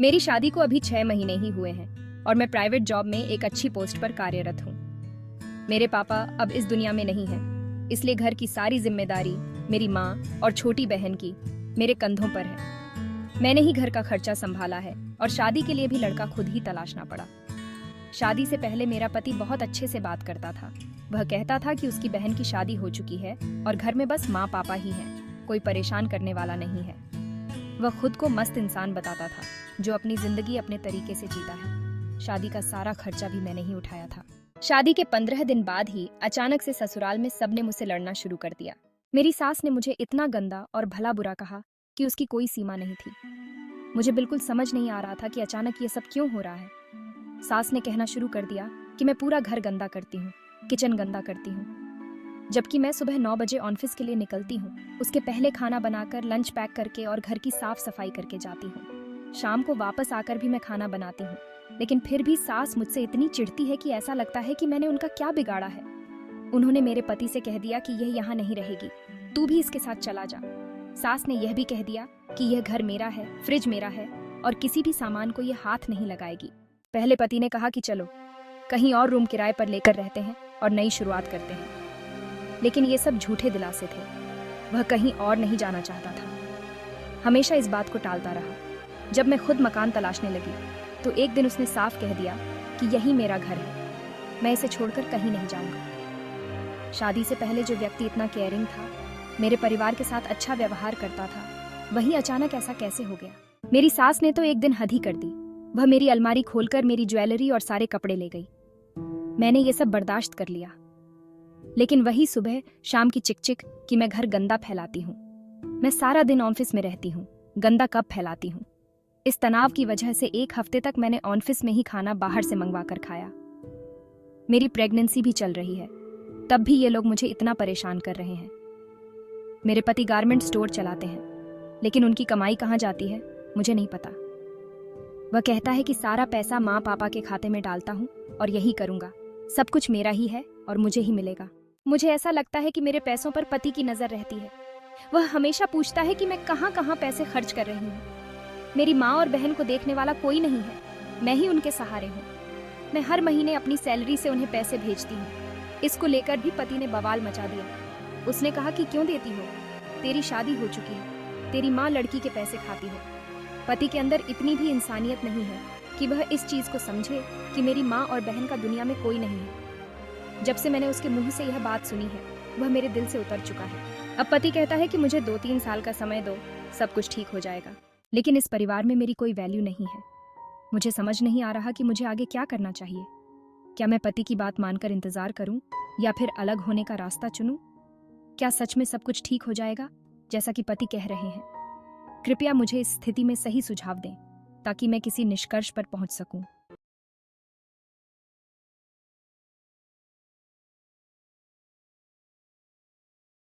मेरी शादी को अभी 6 महीने ही हुए हैं और मैं प्राइवेट जॉब में एक अच्छी पोस्ट पर कार्यरत हूँ। मेरे पापा अब इस दुनिया में नहीं हैं, इसलिए घर की सारी जिम्मेदारी मेरी माँ और छोटी बहन की मेरे कंधों पर है। मैंने ही घर का खर्चा संभाला है और शादी के लिए भी लड़का खुद ही तलाशना पड़ा। शादी से पहले मेरा पति बहुत अच्छे से बात करता था। वह कहता था कि उसकी बहन की शादी हो चुकी है और घर में बस माँ पापा ही हैं, कोई परेशान करने वाला नहीं है। वह खुद को मस्त इंसान बताता था जो अपनी जिंदगी अपने तरीके से जीता है। शादी का सारा खर्चा भी मैंने ही उठाया था। शादी के 15 दिन बाद ही अचानक से ससुराल में सबने मुझसे लड़ना शुरू कर दिया। मेरी सास ने मुझे इतना गंदा और भला बुरा कहा कि उसकी कोई सीमा नहीं थी। मुझे बिल्कुल समझ नहीं आ रहा था कि अचानक ये सब क्यों हो रहा है। सास ने कहना शुरू कर दिया कि मैं पूरा घर गंदा करती हूँ, किचन गंदा करती हूँ, जबकि मैं सुबह 9 बजे ऑफिस के लिए निकलती हूँ। उसके पहले खाना बनाकर लंच पैक करके और घर की साफ सफाई करके जाती हूँ। शाम को वापस आकर भी मैं खाना बनाती हूँ, लेकिन फिर भी सास मुझसे इतनी चिढ़ती है कि ऐसा लगता है कि मैंने उनका क्या बिगाड़ा है। उन्होंने मेरे पति से कह दिया कि यह यहाँ नहीं रहेगी, तू भी इसके साथ चला जा। सास ने यह भी कह दिया कि यह घर मेरा है, फ्रिज मेरा है और किसी भी सामान को यह हाथ नहीं लगाएगी। पहले पति ने कहा कि चलो कहीं और रूम किराए पर लेकर रहते हैं और नई शुरुआत करते हैं, लेकिन ये सब झूठे दिलासे थे। वह कहीं और नहीं जाना चाहता था, हमेशा इस बात को टालता रहा। जब मैं खुद मकान तलाशने लगी तो एक दिन उसने साफ कह दिया कि यही मेरा घर है, मैं इसे छोड़कर कहीं नहीं जाऊंगा। शादी से पहले जो व्यक्ति इतना केयरिंग था, मेरे परिवार के साथ अच्छा व्यवहार करता था, वही अचानक ऐसा कैसे हो गया। मेरी सास ने तो एक दिन हद ही कर दी। वह मेरी अलमारी खोलकर मेरी ज्वेलरी और सारे कपड़े ले गई। मैंने ये सब बर्दाश्त कर लिया, लेकिन वही सुबह शाम की चिकचिक कि मैं घर गंदा फैलाती हूँ। मैं सारा दिन ऑफिस में रहती हूँ, गंदा कब फैलाती हूँ। इस तनाव की वजह से एक हफ्ते तक मैंने ऑफिस में ही खाना बाहर से मंगवा कर खाया। मेरी प्रेगनेंसी भी चल रही है, तब भी ये लोग मुझे इतना परेशान कर रहे हैं। मेरे पति गारमेंट स्टोर चलाते हैं, लेकिन उनकी कमाई कहाँ जाती है मुझे नहीं पता। वह कहता है कि सारा पैसा माँ पापा के खाते में डालता हूँ और यही करूँगा, सब कुछ मेरा ही है और मुझे ही मिलेगा। मुझे ऐसा लगता है कि मेरे पैसों पर पति की नजर रहती है। वह हमेशा पूछता है कि मैं कहाँ कहाँ पैसे खर्च कर रही हूँ। मेरी माँ और बहन को देखने वाला कोई नहीं है, मैं ही उनके सहारे हूँ। मैं हर महीने अपनी सैलरी से उन्हें पैसे भेजती हूँ। इसको लेकर भी पति ने बवाल मचा दिया। उसने कहा कि क्यों देती हो, तेरी शादी हो चुकी है, तेरी माँ लड़की के पैसे खाती है। पति के अंदर इतनी भी इंसानियत नहीं है कि वह इस चीज को समझे कि मेरी माँ और बहन का दुनिया में कोई नहीं है। जब से मैंने उसके मुंह से यह बात सुनी है, वह मेरे दिल से उतर चुका है। अब पति कहता है कि मुझे 2-3 साल का समय दो, सब कुछ ठीक हो जाएगा। लेकिन इस परिवार में मेरी कोई वैल्यू नहीं है। मुझे समझ नहीं आ रहा कि मुझे आगे क्या करना चाहिए। क्या मैं पति की बात मानकर इंतजार करूं या फिर अलग होने का रास्ता चुनूं? क्या सच में सब कुछ ठीक हो जाएगा जैसा कि पति कह रहे हैं? कृपया मुझे इस स्थिति में सही सुझाव दें ताकि मैं किसी निष्कर्ष पर पहुंच सकूं।